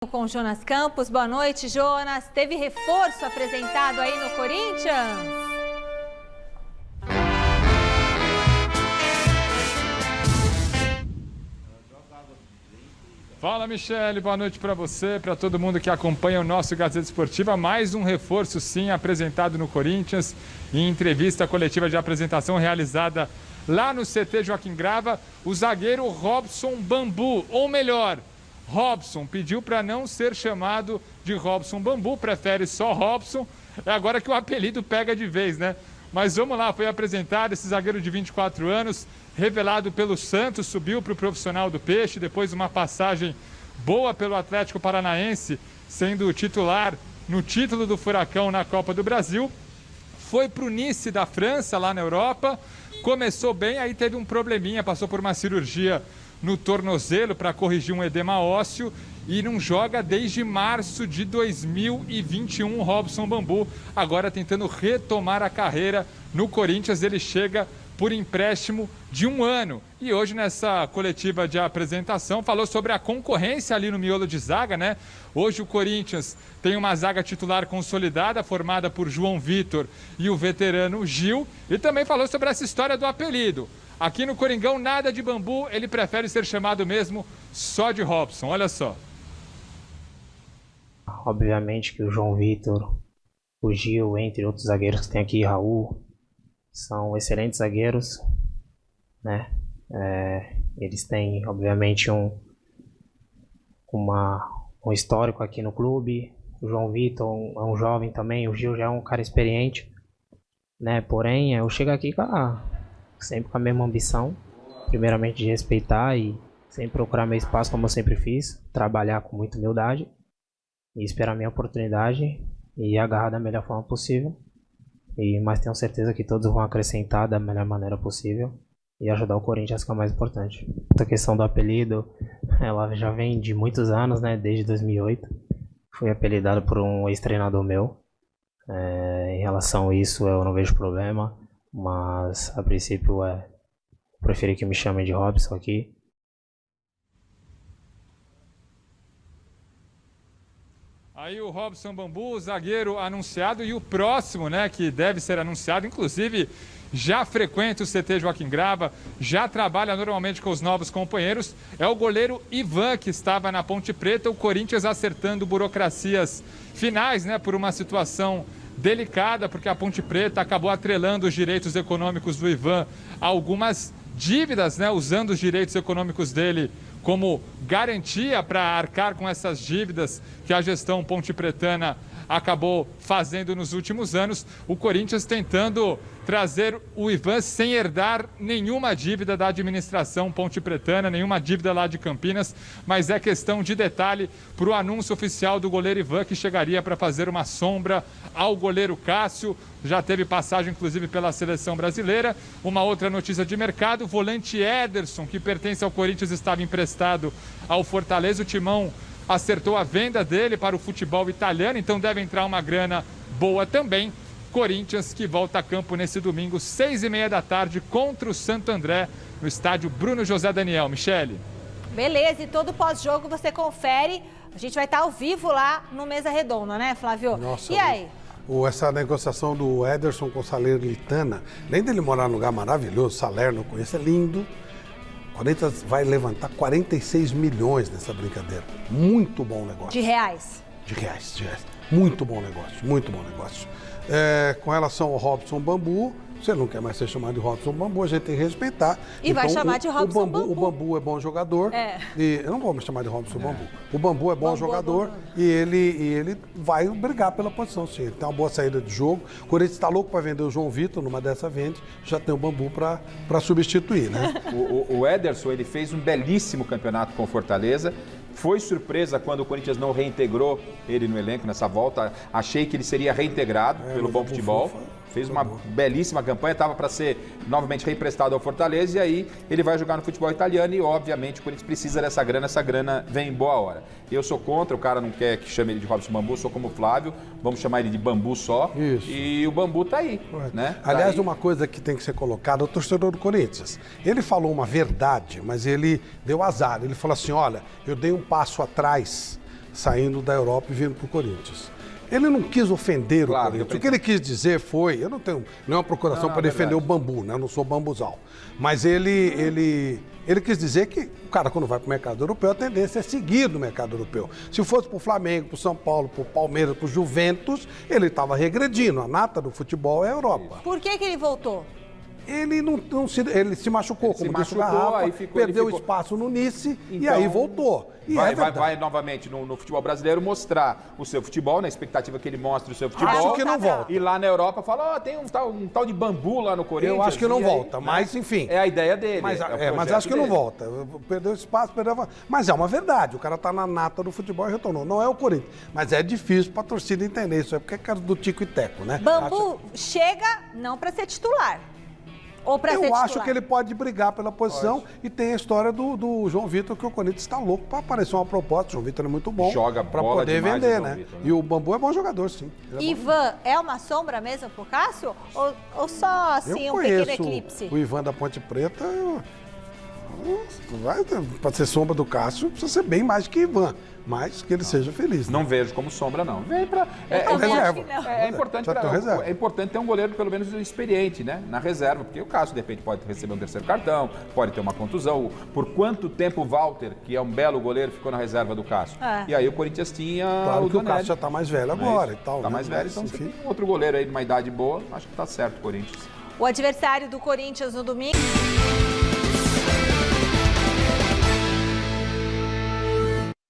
Com Jonas Campos. Boa noite, Jonas. Teve reforço apresentado aí no Corinthians? Fala, Michele, boa noite para você, para todo mundo que acompanha o nosso Gazeta Esportiva. Mais um reforço, sim, apresentado no Corinthians em entrevista coletiva de apresentação realizada lá no CT Joaquim Grava. O zagueiro Robson Bambu, ou melhor, Robson, pediu para não ser chamado de Robson Bambu, prefere só Robson. É agora que o apelido pega de vez, né? Mas vamos lá, foi apresentado esse zagueiro de 24 anos, revelado pelo Santos, subiu para o profissional do Peixe, depois uma passagem boa pelo Atlético Paranaense, sendo titular no título do Furacão na Copa do Brasil. Foi para o Nice da França, lá na Europa, começou bem, aí teve um probleminha, passou por uma cirurgia no tornozelo para corrigir um edema ósseo e não joga desde março de 2021. Robson Bambu agora tentando retomar a carreira no Corinthians. Ele chega por empréstimo de 1 ano e hoje nessa coletiva de apresentação falou sobre a concorrência ali no miolo de zaga, né? Hoje o Corinthians tem uma zaga titular consolidada formada por João Vitor e o veterano Gil, e também falou sobre essa história do apelido. Aqui no Coringão, nada de Bambu, ele prefere ser chamado mesmo só de Robson. Olha só. Obviamente que o João Vitor, o Gil, entre outros zagueiros que tem aqui, Raul, são excelentes zagueiros, né? Eles têm, obviamente, um histórico aqui no clube. O João Vitor é um jovem também, o Gil já é um cara experiente, né? Porém, eu chego aqui sempre com a mesma ambição, primeiramente de respeitar e sempre procurar meu espaço como eu sempre fiz, trabalhar com muita humildade e esperar a minha oportunidade e agarrar da melhor forma possível. Mas tenho certeza que todos vão acrescentar da melhor maneira possível e ajudar o Corinthians, que é o mais importante. Essa questão do apelido, ela já vem de muitos anos, né? Desde 2008. Fui apelidado por um ex-treinador meu. Em relação a isso, eu não vejo problema. Mas, a princípio, preferi que me chamem de Robson aqui. Aí o Robson Bambu, o zagueiro anunciado, e o próximo, né, que deve ser anunciado, inclusive já frequenta o CT Joaquim Grava, já trabalha normalmente com os novos companheiros, é o goleiro Ivan, que estava na Ponte Preta. O Corinthians acertando burocracias finais, né, por uma situação delicada, porque a Ponte Preta acabou atrelando os direitos econômicos do Ivan a algumas dívidas, né, usando os direitos econômicos dele como garantia para arcar com essas dívidas que a gestão pontepretana acabou fazendo nos últimos anos. O Corinthians tentando trazer o Ivan sem herdar nenhuma dívida da administração pontepretana, nenhuma dívida lá de Campinas, mas é questão de detalhe para o anúncio oficial do goleiro Ivan, que chegaria para fazer uma sombra ao goleiro Cássio. Já teve passagem, inclusive, pela seleção brasileira. Uma outra notícia de mercado: o volante Ederson, que pertence ao Corinthians, estava emprestado ao Fortaleza. O Timão acertou a venda dele para o futebol italiano, então deve entrar uma grana boa também. Corinthians que volta a campo nesse domingo, 6h30 da tarde, contra o Santo André, no estádio Bruno José Daniel. Michele. Beleza, e todo pós-jogo você confere. A gente vai estar ao vivo lá no Mesa Redonda, né, Flávio? Nossa, e aí? Essa negociação do Ederson com o Salernitana, além dele morar num lugar maravilhoso, Salerno, conheço, é lindo. O Corinthians vai levantar 46 milhões nessa brincadeira. Muito bom negócio. De reais. De reais. Muito bom negócio, muito bom negócio. Com relação ao Robson Bambu, se ele não quer mais ser chamado de Robson Bambu, a gente tem que respeitar. E então, vai chamar de Robson Bambu. O Bambu é bom jogador. E eu não vou me chamar de Robson Bambu. O Bambu é bom jogador e ele vai brigar pela posição, sim. Ele tem uma boa saída de jogo. O Corinthians está louco para vender o João Vitor, numa dessa vende, já tem o Bambu para substituir, né? O Ederson, ele fez um belíssimo campeonato com o Fortaleza. Foi surpresa quando o Corinthians não reintegrou ele no elenco nessa volta. Achei que ele seria reintegrado pelo bom futebol. Fez uma belíssima campanha, estava para ser novamente reemprestado ao Fortaleza e aí ele vai jogar no futebol italiano e, obviamente, o Corinthians precisa dessa grana, essa grana vem em boa hora. Eu sou contra, o cara não quer que chame ele de Robson Bambu, sou como o Flávio, vamos chamar ele de Bambu só. Isso. E o Bambu tá aí, né? Aliás, uma coisa que tem que ser colocada, o torcedor do Corinthians, ele falou uma verdade, mas ele deu azar, ele falou assim, olha, eu dei um passo atrás saindo da Europa e vindo para o Corinthians. Ele não quis ofender o Corinthians. O que ele quis dizer foi, eu não tenho nenhuma procuração para defender o Bambu, né? Eu não sou bambuzal. Mas ele quis dizer que o cara, quando vai para o mercado europeu, a tendência é seguir no mercado europeu. Se fosse para o Flamengo, para o São Paulo, para o Palmeiras, para o Juventus, ele estava regredindo. A nata do futebol é a Europa. Por que ele voltou? Ele se machucou, como disse o Garrafa, perdeu espaço no Nice e aí voltou. E vai novamente no futebol brasileiro mostrar o seu futebol, na expectativa que ele mostre o seu futebol. Acho que não volta. E lá na Europa fala, tem um tal de Bambu lá no Corinthians. Eu acho que não volta, mas enfim. É a ideia dele. Mas acho que não volta. Perdeu espaço, Mas é uma verdade, o cara tá na nata do futebol e retornou. Não é o Corinthians, mas é difícil pra torcida entender isso. É porque é cara do Tico e Teco, né? Bambu chega não pra ser titular. Eu acho que ele pode brigar pela posição e tem a história do João Vitor, que o Corinthians está louco para aparecer uma proposta. O João Vitor é muito bom. Joga para bola poder demais, vender, né? E o Bambu é bom jogador, sim. Ivan é uma sombra mesmo pro Cássio? Ou só assim um pequeno eclipse? O Ivan da Ponte Preta, para ser sombra do Cássio, precisa ser bem mais que Ivan. Mas que ele seja feliz. Né? Não vejo como sombra, não. Vem pra. É importante ter um goleiro, pelo menos, experiente, né? Na reserva, porque o Cássio, de repente, pode receber um terceiro cartão, pode ter uma contusão. Por quanto tempo o Walter, que é um belo goleiro, ficou na reserva do Cássio? E aí o Corinthians tinha. Claro que o Cássio já tá mais velho agora e tal. Tá mais velho, então você tem outro goleiro aí de uma idade boa, acho que tá certo o Corinthians. O adversário do Corinthians no domingo.